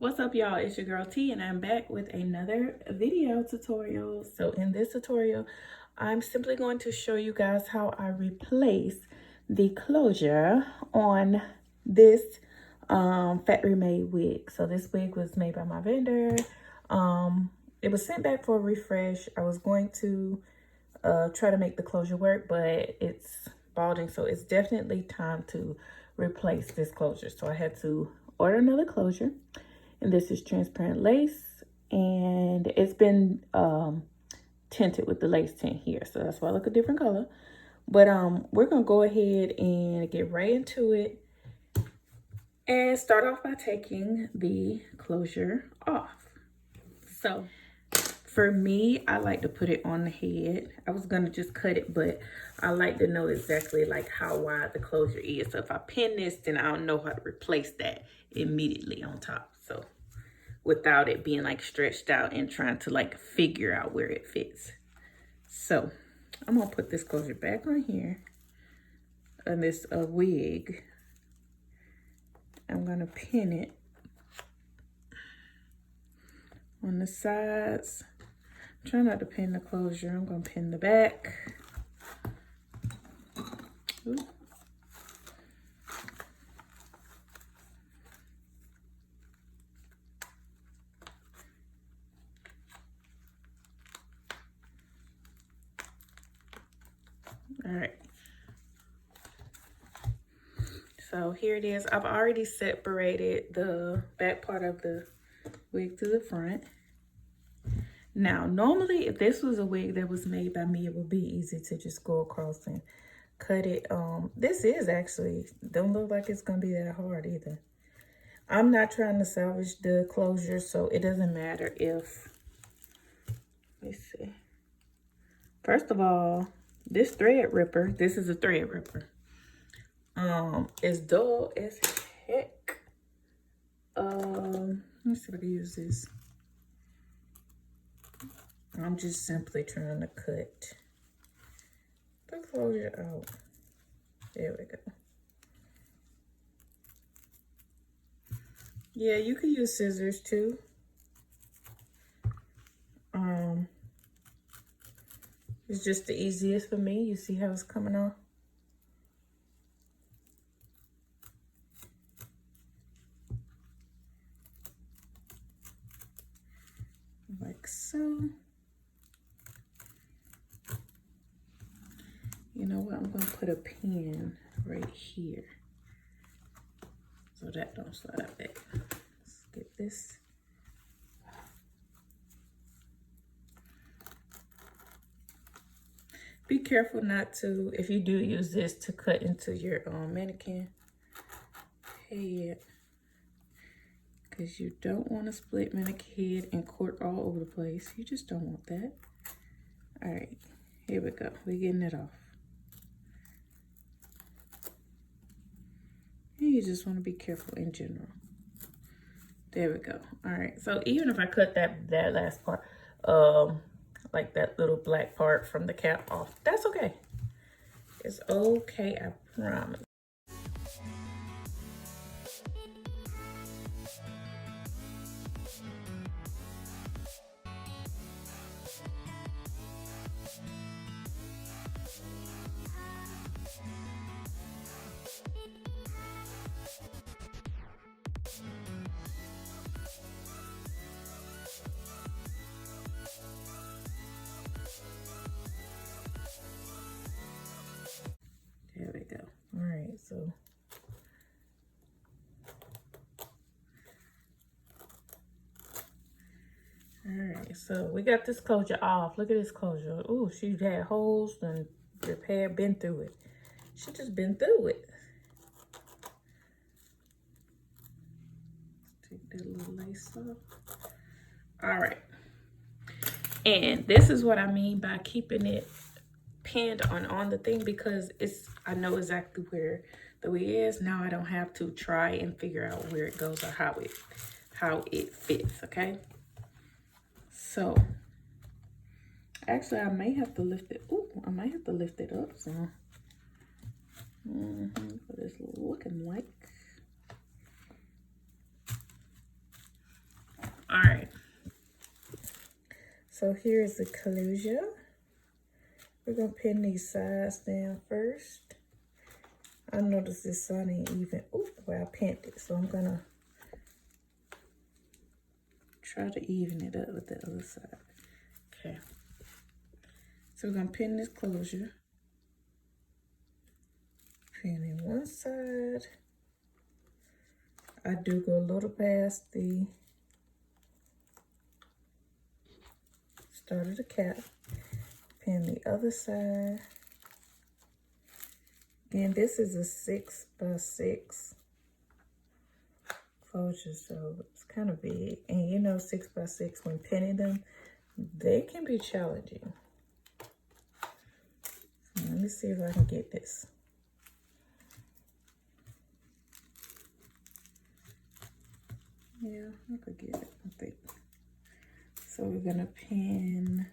What's up, y'all? It's your girl T, and I'm back with another video tutorial. So in this tutorial, I'm simply going to show you guys how I replace the closure on this factory made wig. So this wig was made by my vendor. It was sent back for a refresh. I was going to try to make the closure work, but it's balding, so it's definitely time to replace this closure. So I had to order another closure. And this is transparent lace, and it's been tinted with the lace tint here, so that's why I look a different color. But we're gonna go ahead and get right into it and start off by taking the closure off. So for me, I like to put it on the head. I was gonna just cut it, but I like to know exactly like how wide the closure is. So if I pin this, then I'll know how to replace that immediately on top. So without it being like stretched out and trying to like figure out where it fits. So I'm gonna put this closure back on here on this wig. I'm gonna pin it on the sides. Try not to pin the closure. I'm gonna pin the back. Ooh. All right. So here it is. I've already separated the back part of the wig to the front. Now, normally, if this was a wig that was made by me, it would be easy to just go across and cut it. This is actually, don't look like it's gonna be that hard either. I'm not trying to salvage the closure, so it doesn't matter if, let's see. First of all, this thread ripper, this is a thread ripper. It's dull as heck. Let me see if I can use this. I'm just simply trying to cut the closure out. There we go. Yeah, you can use scissors too. It's just the easiest for me. You see how it's coming off? Like so. You know what? I'm going to put a pin right here so that don't slide back. Let's get this. Be careful not to, if you do use this, to cut into your mannequin head, because you don't want to split mannequin head and cork all over the place. You just don't want that. All right, here we go. We're getting it off. And you just want to be careful in general. There we go. All right, so even if I cut that last part, like that little black part from the cap off, that's okay. It's okay, I promise. There we go. All right, so so we got this closure off. Look at this closure. Ooh, she had holes and the hair been through it. She just been through it. Take that little lace off. All right. And this is what I mean by keeping it pinned on the thing, because I know exactly where the wig is. Now I don't have to try and figure out where it goes or how it fits, okay? So actually I may have to lift it. Ooh, I might have to lift it up some. What it's looking like. All right. So here's the closure. We're gonna pin these sides down first. I noticed this side ain't even, where I pinned it. So I'm gonna try to even it up with the other side. Okay. So we're gonna pin this closure. Pinning one side. I do go a little past the start of the cap. Pin the other side. And this is a 6x6 closure, so it's kind of big. And you know, 6x6, when pinning them, they can be challenging. So let me see if I can get this. Yeah, I could get it, I think. So we're gonna pin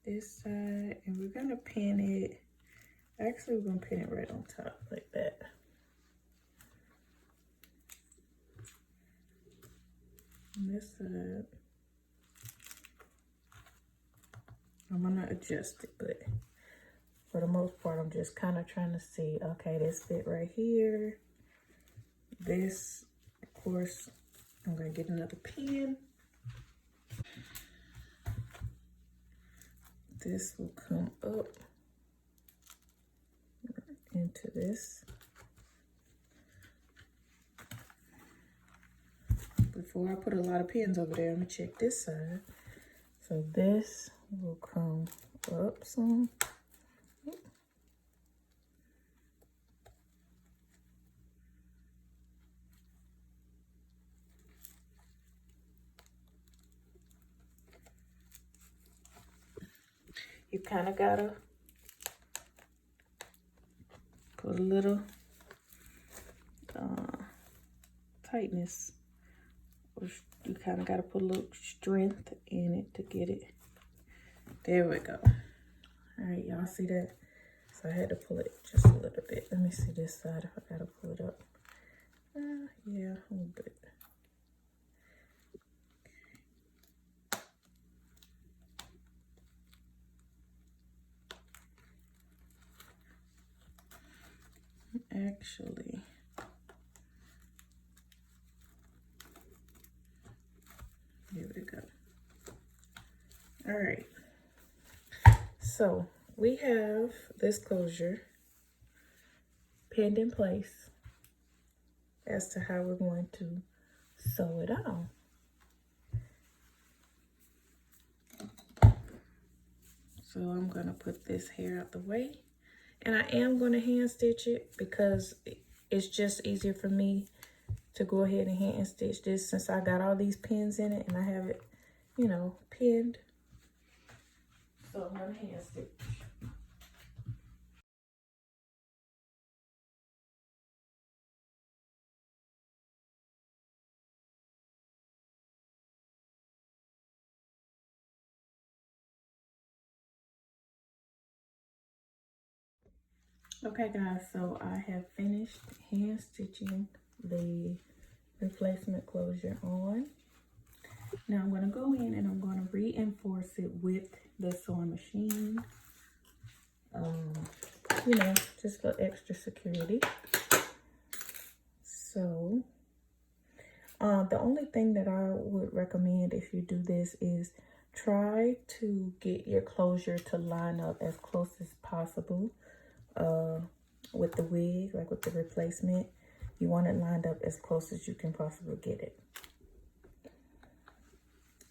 this side, and we're gonna pin it, actually we're gonna pin it right on top like that. On this side, I'm gonna adjust it, but for the most part, I'm just kind of trying to see, okay, this fit right here. This, of course, I'm gonna get another pin. This will come up into this. Before I put a lot of pins over there, I'm gonna check this side. So this will come up some. You kind of gotta put a little tightness. You kind of gotta put a little strength in it to get it. There we go. All right, y'all see that? So I had to pull it just a little bit. Let me see this side if I gotta pull it up. Yeah, a little bit. Actually, here we go. All right. So we have this closure pinned in place as to how we're going to sew it on. So I'm gonna put this hair out the way, and I am gonna hand stitch it because it's just easier for me to go ahead and hand stitch this since I got all these pins in it and I have it, you know, pinned. So I'm gonna hand stitch. Okay guys, so I have finished hand stitching the replacement closure on. Now I'm going to go in and I'm going to reinforce it with the sewing machine. You know, just for extra security. So, the only thing that I would recommend if you do this is try to get your closure to line up as close as possible with the wig, like with the replacement. You want it lined up as close as you can possibly get it.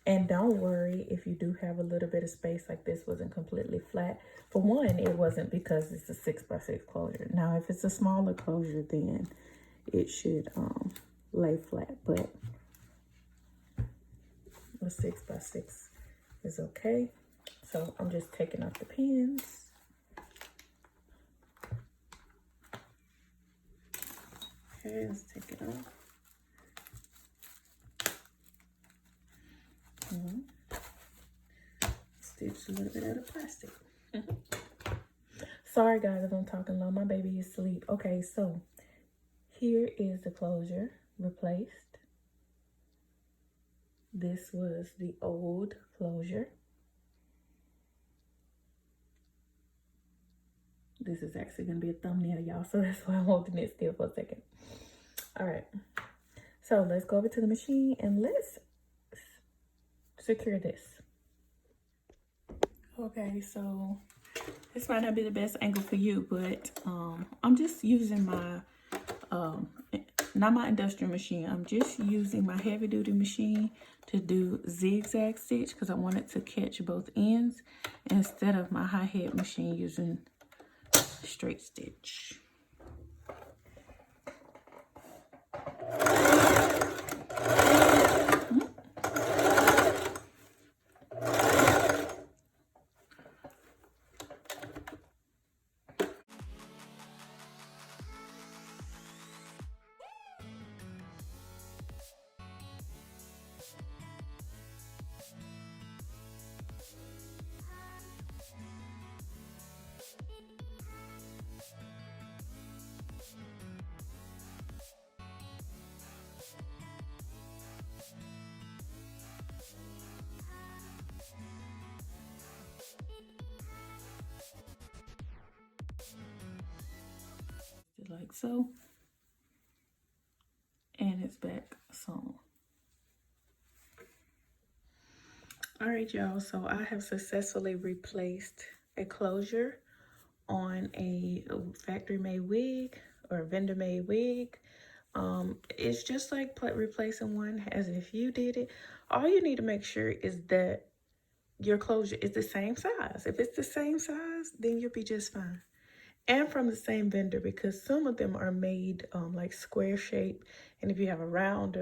And don't worry if you do have a little bit of space, like this wasn't completely flat. For one, it wasn't because it's a 6x6 closure. Now, if it's a smaller closure, then it should lay flat, but a 6x6 is okay. So I'm just taking off the pins. Okay, let's take it off. Stitch a little bit out of plastic. Sorry guys if I'm talking low, my baby is asleep. Okay, so here is the closure replaced. This was the old closure. This is actually going to be a thumbnail, y'all, so that's why I'm holding it still for a second. All right, so let's go over to the machine and let's secure this. Okay, so this might not be the best angle for you, but I'm just using my not my industrial machine. I'm just using my heavy duty machine to do zigzag stitch because I wanted to catch both ends instead of my high head machine using straight stitch. Like so, and it's back sewn. All right, y'all, so I have successfully replaced a closure on a factory made wig or vendor made wig. It's just like replacing one as if you did it. All you need to make sure is that your closure is the same size. If it's the same size, then you'll be just fine. And from the same vendor, because some of them are made like square shape, and if you have a round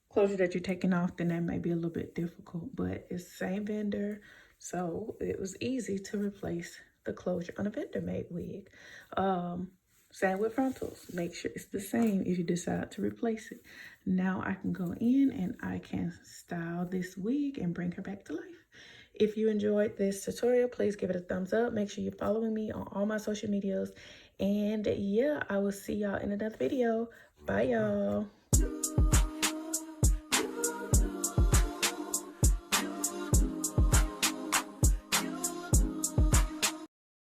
closure that you're taking off, then that may be a little bit difficult, but it's the same vendor, so it was easy to replace the closure on a vendor made wig. Same with frontals. Make sure it's the same if you decide to replace it. Now I can go in and I can style this wig and bring her back to life. If you enjoyed this tutorial, please give it a thumbs up. Make sure you're following me on all my social medias. And yeah, I will see y'all in another video. Bye, y'all.